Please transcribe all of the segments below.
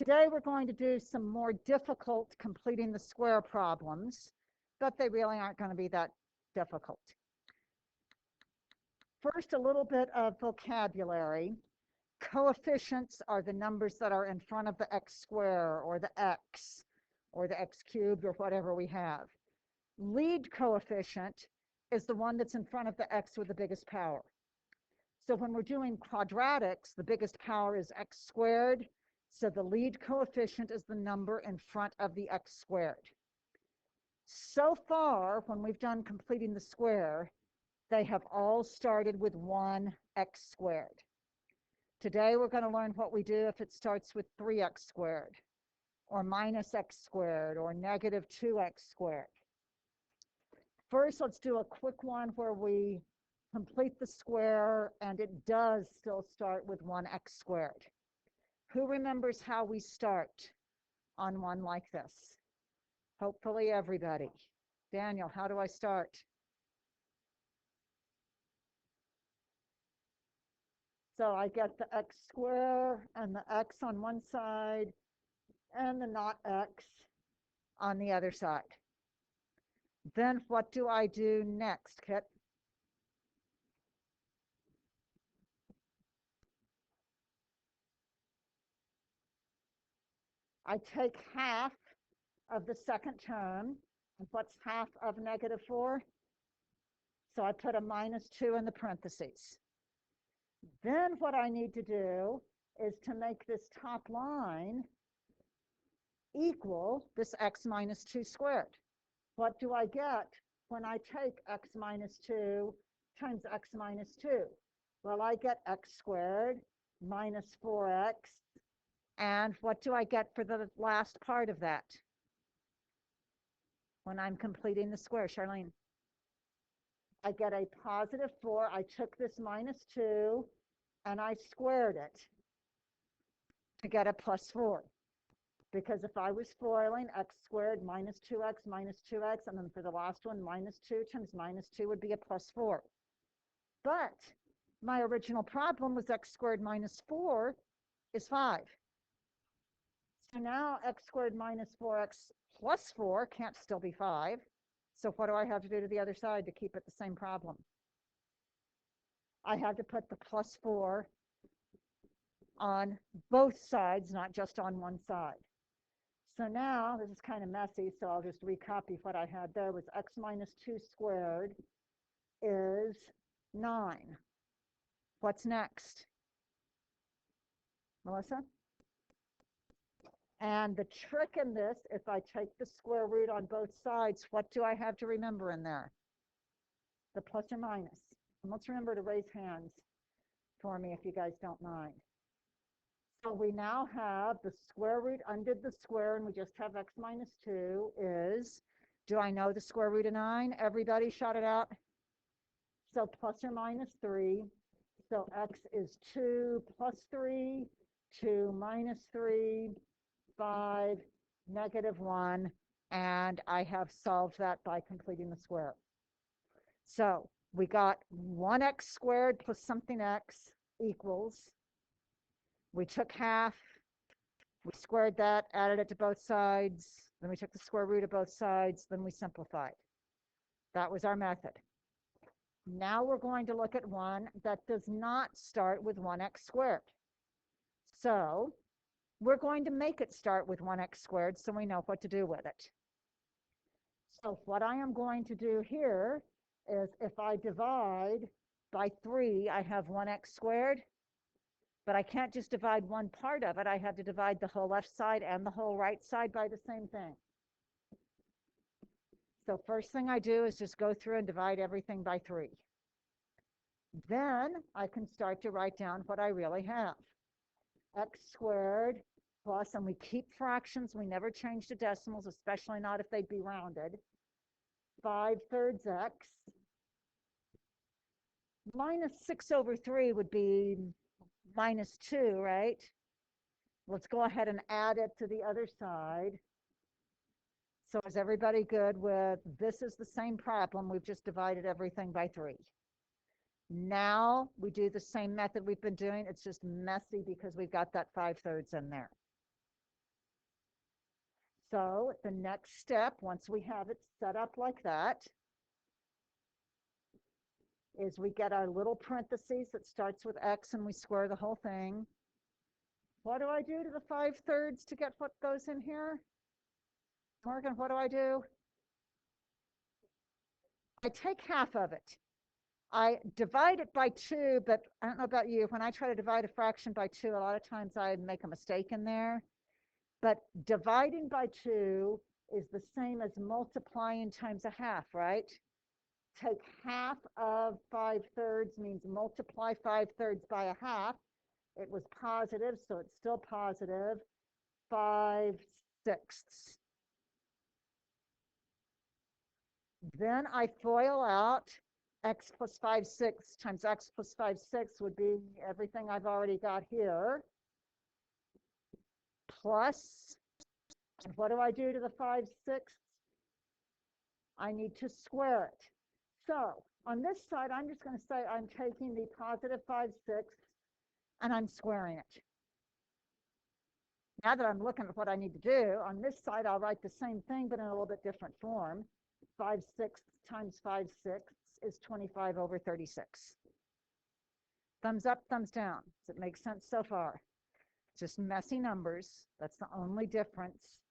Today we're going to do some more difficult completing the square problems, but they really aren't going to be that difficult. First, a little bit of vocabulary. Coefficients are the numbers that are in front of the x square or the x cubed or whatever we have. Lead coefficient is the one that's in front of the x with the biggest power. So when we're doing quadratics, the biggest power is x squared. So the lead coefficient is the number in front of the x squared. So far, when we've done completing the square, they have all started with 1x squared. Today, we're going to learn what we do if it starts with 3x squared, or minus x squared, or negative 2x squared. First, let's do a quick one where we complete the square, and it does still start with 1x squared. Who remembers how we start on one like this? Hopefully everybody. Daniel, how do I start? So I get the x squared and the x on one side and the not x on the other side. Then what do I do next, Kit? I take half of the second term. And what's half of negative 4? So I put a minus 2 in the parentheses. Then what I need to do is to make this top line equal this x minus 2 squared. What do I get when I take x minus 2 times x minus 2? Well, I get x squared minus 4x. And what do I get for the last part of that when I'm completing the square, Charlene? I get a positive 4. I took this minus 2 and I squared it to get a plus 4. Because if I was foiling, x squared minus 2x, and then for the last one, minus 2 times minus 2 would be a plus 4. But my original problem was x squared minus 4 is 5. So now x squared minus 4x plus 4 can't still be 5. So what do I have to do to the other side to keep it the same problem? I have to put the plus 4 on both sides, not just on one side. So now, this is kind of messy, so I'll just recopy what I had there. Was x minus 2 squared is 9. What's next? Melissa? And the trick in this, if I take the square root on both sides, what do I have to remember in there? The plus or minus. And let's remember to raise hands for me if you guys don't mind. So we now have the square root undid the square, and we just have x minus 2 is, do I know the square root of 9? Everybody shout it out. So plus or minus 3. So x is 2 plus 3, 2 minus 3, 5, negative 1, and I have solved that by completing the square. So we got 1x squared plus something x equals, we took half, we squared that, added it to both sides, then we took the square root of both sides, then we simplified. That was our method. Now we're going to look at one that does not start with 1x squared. So we're going to make it start with 1x squared so we know what to do with it. So what I am going to do here is if I divide by 3, I have 1x squared. But I can't just divide one part of it. I have to divide the whole left side and the whole right side by the same thing. So first thing I do is just go through and divide everything by 3. Then I can start to write down what I really have. X squared plus, and we keep fractions. We never change to decimals, especially not if they'd be rounded. 5/3 x minus 6 over 3 would be minus 2, right? Let's go ahead and add it to the other side. So is everybody good with this? Is the same problem. We've just divided everything by 3. Now we do the same method we've been doing. It's just messy because we've got that 5/3 in there. So the next step, once we have it set up like that, is we get our little parentheses that starts with x and we square the whole thing. What do I do to the 5/3 to get what goes in here? Morgan, what do I do? I take half of it. I divide it by 2, but I don't know about you. When I try to divide a fraction by 2, a lot of times I make a mistake in there. But dividing by 2 is the same as multiplying times a half, right? Take half of 5/3 means multiply 5/3 by a half. It was positive, so it's still positive. 5/6. Then I FOIL out x plus 5/6 times x plus 5/6 would be everything I've already got here. Plus, and what do I do to the 5/6? I need to square it. So on this side, I'm just going to say I'm taking the positive 5/6 and I'm squaring it. Now that I'm looking at what I need to do, on this side, I'll write the same thing, but in a little bit different form. 5/6 times 5/6 is 25/36. Thumbs up, thumbs down. Does it make sense so far? Just messy numbers. That's the only difference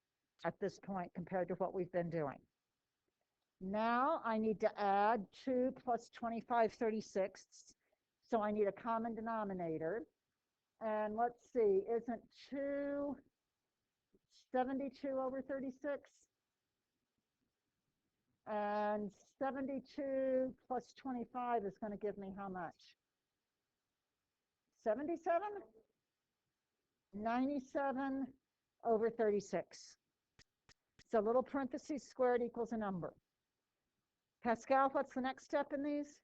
at this point compared to what we've been doing. Now I need to add 2 plus 25/36. So I need a common denominator. And let's see, isn't 2 72/36? And 72 plus 25 is going to give me how much? 77? 97/36. So little parentheses squared equals a number. Pascal, what's the next step in these?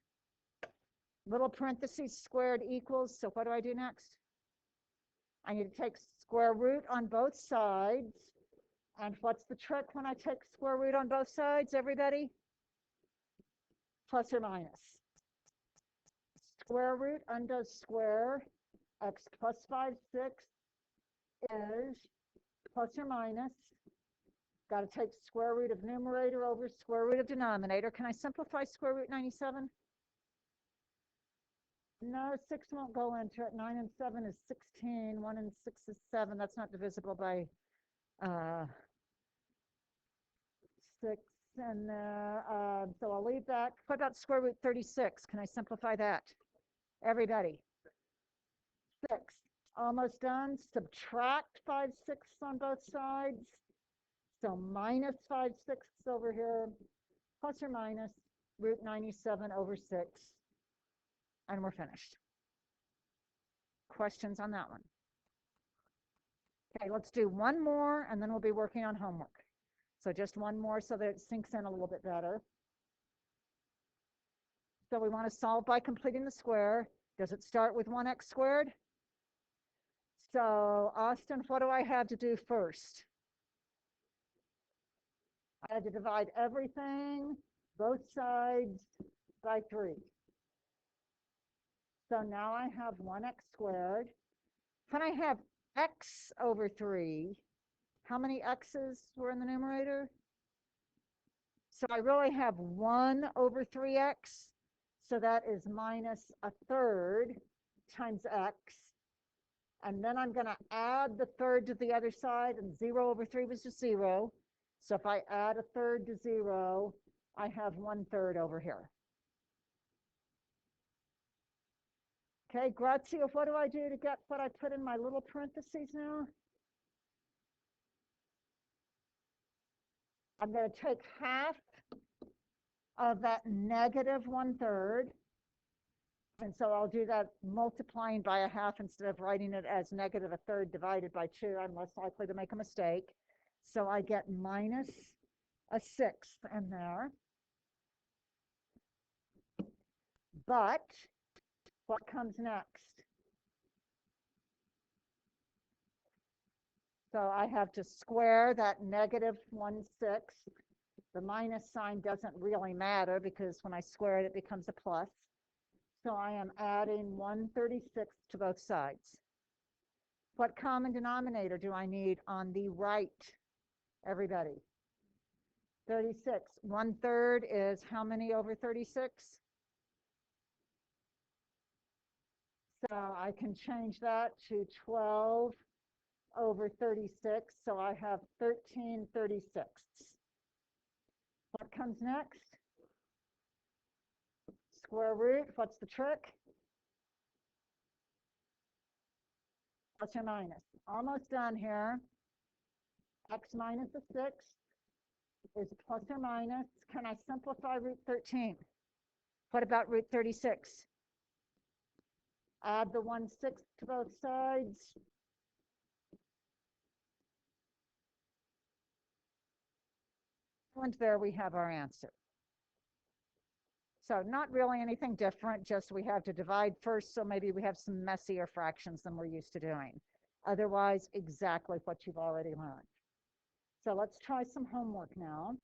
Little parentheses squared equals, so what do I do next? I need to take square root on both sides. And what's the trick when I take square root on both sides, everybody? Plus or minus. Square root undoes square. X plus 5/6 is plus or minus. Got to take square root of numerator over square root of denominator. Can I simplify square root 97? No, 6 won't go into it. 9 and 7 is 16. 1 and 6 is 7. That's not divisible by 6. And so I'll leave that. What about square root 36? Can I simplify that? Everybody. 6. Almost done. Subtract 5/6 on both sides. So minus 5/6 over here, plus or minus root 97/6. And we're finished. Questions on that one? Okay, let's do one more, and then we'll be working on homework. So just one more so that it sinks in a little bit better. So we want to solve by completing the square. Does it start with 1x squared? So Austin, what do I have to do first? I had to divide everything, both sides, by 3. So now I have 1x squared. When I have x over 3, how many x's were in the numerator? So I really have 1 over 3x. So that is minus 1/3 times x. And then I'm going to add the third to the other side, and 0 over 3 was just 0. So if I add 1/3 to 0, I have 1/3 over here. Okay, Grazia, what do I do to get what I put in my little parentheses now? I'm going to take half of that negative 1/3. And so I'll do that multiplying by a half instead of writing it as negative 1/3 divided by 2. I'm less likely to make a mistake. So I get minus 1/6 in there. But what comes next? So I have to square that negative 1/6. The minus sign doesn't really matter because when I square it, it becomes a plus. So I am adding 1/36 to both sides. What common denominator do I need on the right Everybody. 36. 1/3 is how many over 36? So I can change that to 12 over 36. So I have 13/36. What comes next? Square root. What's the trick? Plus or minus. Almost done here. X minus a 6 is plus or minus. Can I simplify root 13? What about root 36? Add the 1/6 to both sides. And there we have our answer. So not really anything different, just we have to divide first, so maybe we have some messier fractions than we're used to doing. Otherwise, exactly what you've already learned. So let's try some homework now.